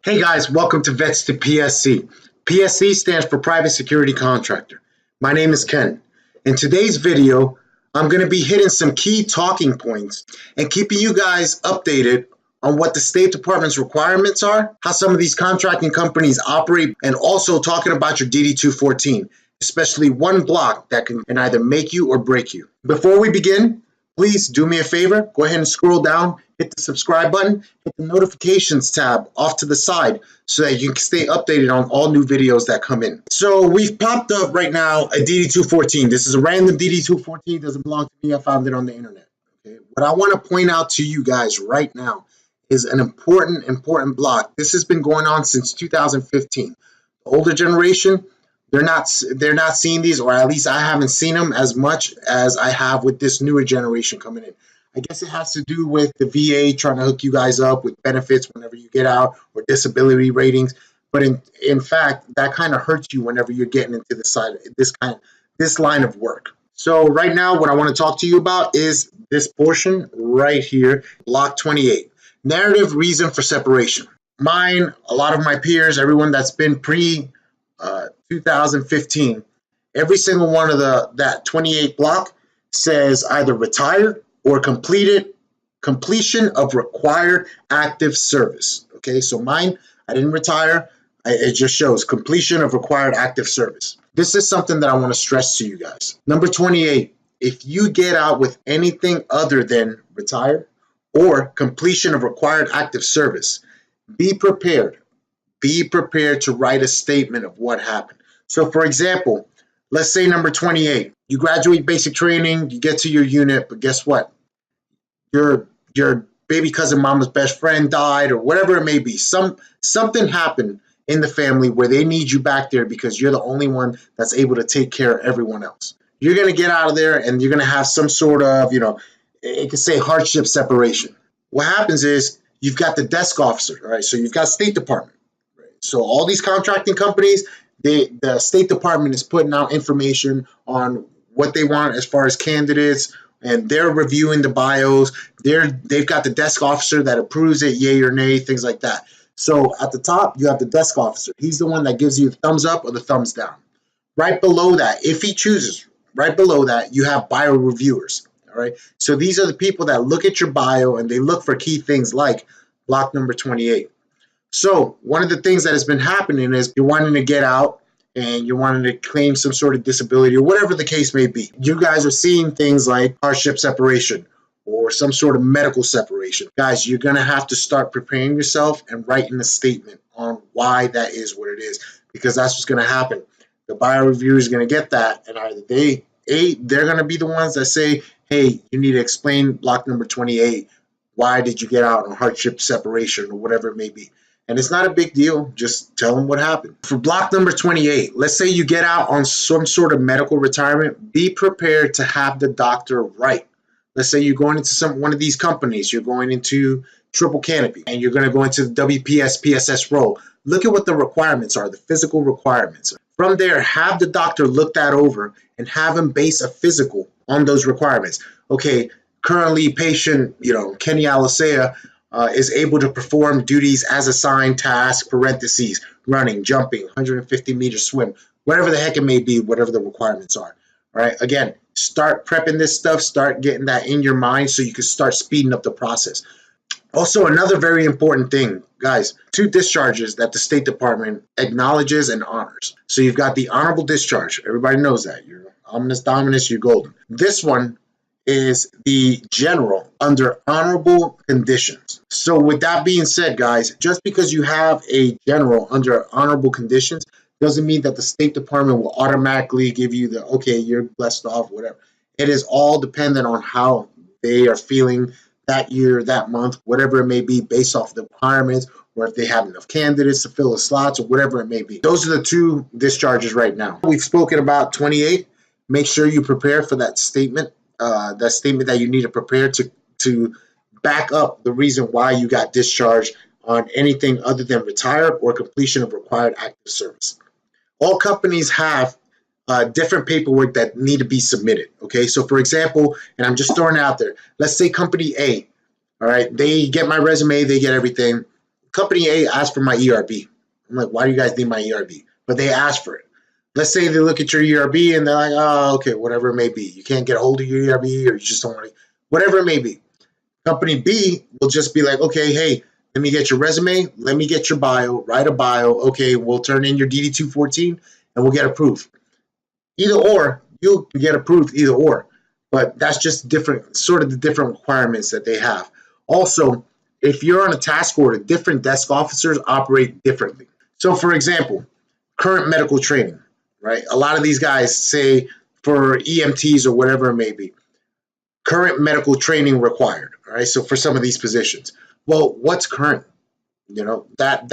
Hey guys, welcome to Vets to P.S.C. P.S.C stands for Private Security Contractor. My name is Ken. In today's video, I'm going to be hitting some key talking points and keeping you guys updated on what the State Department's requirements are, how some of these contracting companies operate, and also talking about your DD-214, especially one block that can either make you or break you. Before we begin, please do me a favor, go ahead and scroll down, hit the subscribe button, hit the notifications tab off to the side so that you can stay updated on all new videos that come in. So we've popped up right now a DD-214. This is a random DD-214, doesn't belong to me, I found it on the internet. Okay? What I want to point out to you guys right now is an important block. This has been going on since 2015. The older generation, they're not seeing these, or at least I haven't seen them as much as I have with this newer generation coming in. I guess it has to do with the VA trying to hook you guys up with benefits whenever you get out, or disability ratings. But in fact, that kind of hurts you whenever you're getting into this line of work. So right now, what I want to talk to you about is this portion right here, Block 28, narrative reason for separation. Mine, a lot of my peers, everyone that's been pre 2015, every single one of that 28 block says either retired or completion of required active service. Okay, so mine, I didn't retire. It just shows completion of required active service. This is something that I want to stress to you guys. Number 28, if you get out with anything other than retired or completion of required active service, be prepared. Be prepared to write a statement of what happened. So for example, let's say number 28, you graduate basic training, you get to your unit, but guess what? Your baby cousin mama's best friend died, or whatever it may be. Something happened in the family where they need you back there because you're the only one that's able to take care of everyone else. You're going to get out of there and you're going to have some sort of, it could say hardship separation. What happens is you've got the desk officer, right? So you've got State Department. So all these contracting companies, the State Department is putting out information on what they want as far as candidates, and they're reviewing the bios. They've got the desk officer that approves it, yay or nay, things like that. So at the top, you have the desk officer. He's the one that gives you the thumbs up or the thumbs down. Right below that, if he chooses, right below that, you have bio reviewers. All right. So these are the people that look at your bio and they look for key things like block number 28. So one of the things that has been happening is you're wanting to get out and you're wanting to claim some sort of disability or whatever the case may be. You guys are seeing things like hardship separation or some sort of medical separation. Guys, you're going to have to start preparing yourself and writing a statement on why that is what it is, because that's what's going to happen. The bio reviewer is going to get that, and either they're going to be the ones that say, hey, you need to explain block number 28. Why did you get out on hardship separation or whatever it may be? And it's not a big deal. Just tell them what happened. For block number 28, let's say you get out on some sort of medical retirement. Be prepared to have the doctor write. Let's say you're going into one of these companies. You're going into Triple Canopy, and you're going to go into the WPS, PSS role. Look at what the requirements are, the physical requirements. From there, have the doctor look that over and have him base a physical on those requirements. Okay, currently patient, Kenny Alicea, is able to perform duties as assigned task, parentheses, running, jumping, 150-meter swim, whatever the heck it may be, whatever the requirements are. All right, again, start prepping this stuff, start getting that in your mind so you can start speeding up the process. Also, another very important thing, guys, 2 discharges that the State Department acknowledges and honors. So you've got the honorable discharge. Everybody knows that. You're omnis dominus, you're golden. This one is the general under honorable conditions. So with that being said, guys, just because you have a general under honorable conditions doesn't mean that the State Department will automatically give you the, okay, you're blessed off, whatever. It is all dependent on how they are feeling that year, that month, whatever it may be, based off the requirements, or if they have enough candidates to fill the slots or whatever it may be. Those are the 2 discharges right now. We've spoken about 28. Make sure you prepare for that statement. That statement that you need to prepare to back up the reason why you got discharged on anything other than retired or completion of required active service. All companies have different paperwork that need to be submitted. Okay, so for example, and I'm just throwing it out there, let's say company A, all right, they get my resume, they get everything. company A asked for my ERB. I'm like, why do you guys need my ERB? But they asked for it. Let's say they look at your ERB and they're like, oh, okay, whatever it may be. You can't get a hold of your ERB, or you just don't want to, whatever it may be. Company B will just be like, okay, hey, let me get your resume, let me get your bio, write a bio. Okay, we'll turn in your DD-214 and we'll get approved. Either or, you can get approved either or. But that's just different, sort of the different requirements that they have. Also, if you're on a task order, different desk officers operate differently. So, for example, current medical training, right? A lot of these guys say for EMTs or whatever it may be, current medical training required, all right? So for some of these positions, well, what's current? You know, that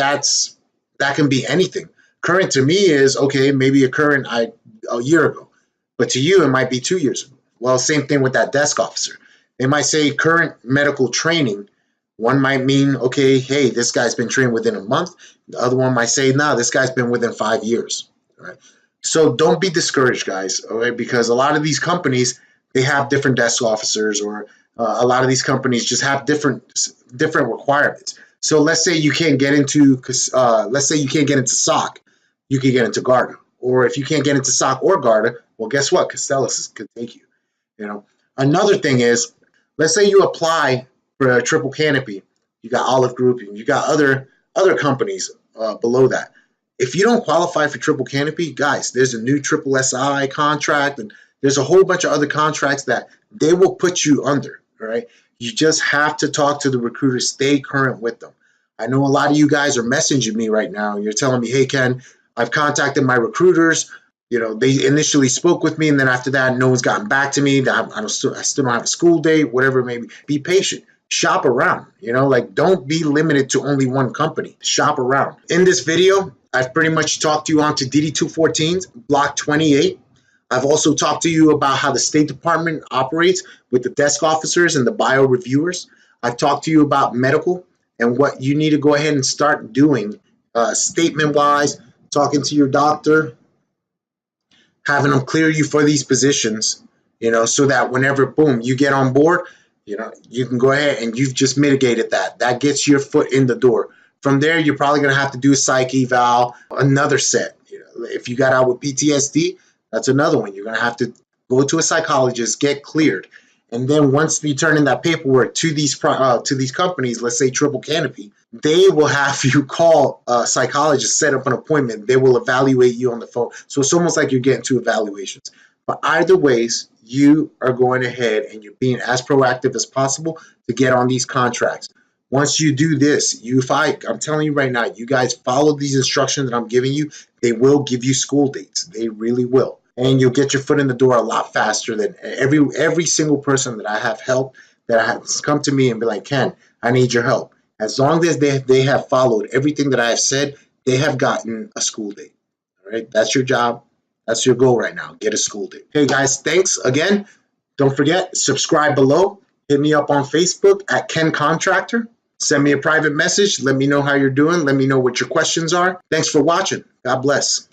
can be anything. Current to me is, okay, maybe a current a year ago, but to you, it might be 2 years ago. Well, same thing with that desk officer. They might say current medical training. One might mean, okay, hey, this guy's been trained within a month. The other one might say, no, this guy's been within 5 years. All right. So don't be discouraged, guys, all right? Because a lot of these companies, they have different desk officers, or a lot of these companies just have different requirements. So let's say you can't get into SOC, you can get into Garda. Or if you can't get into SOC or Garda, well, guess what? Castellas could take you. You know. Another thing is, let's say you apply for a triple canopy. You got Olive Group, and you got other companies below that. If you don't qualify for triple canopy, guys, there's a new triple SI contract, and there's a whole bunch of other contracts that they will put you under. All right. You just have to talk to the recruiter, stay current with them. I know a lot of you guys are messaging me right now. You're telling me, hey, Ken, I've contacted my recruiters. You know, they initially spoke with me, and then after that, no one's gotten back to me. I still don't have a school date, whatever it may be. Be patient. Shop around. You know, like, don't be limited to only one company. Shop around. In this video, I've pretty much talked to you on to DD-214s, Block 28. I've also talked to you about how the State Department operates with the desk officers and the bio reviewers. I've talked to you about medical and what you need to go ahead and start doing statement-wise, talking to your doctor, having them clear you for these positions, you know, so that whenever, boom, you get on board, you know, you can go ahead and you've just mitigated that. That gets your foot in the door. From there, you're probably going to have to do a psych eval, another set. You know, if you got out with PTSD, that's another one. You're going to have to go to a psychologist, get cleared. And then once you turn in that paperwork to these companies, let's say Triple Canopy, they will have you call a psychologist, set up an appointment. They will evaluate you on the phone. So it's almost like you're getting two evaluations. But either ways, you are going ahead and you're being as proactive as possible to get on these contracts. Once you do this, I'm telling you right now, you guys follow these instructions that I'm giving you, they will give you school dates. They really will. And you'll get your foot in the door a lot faster than every single person that I have helped that has come to me and be like, Ken, I need your help. As long as they have followed everything that I have said, they have gotten a school date. All right, that's your job. That's your goal right now. Get a school date. Hey guys, thanks again. Don't forget, subscribe below. Hit me up on Facebook at Ken Contractor. Send me a private message. Let me know how you're doing. Let me know what your questions are. Thanks for watching. God bless.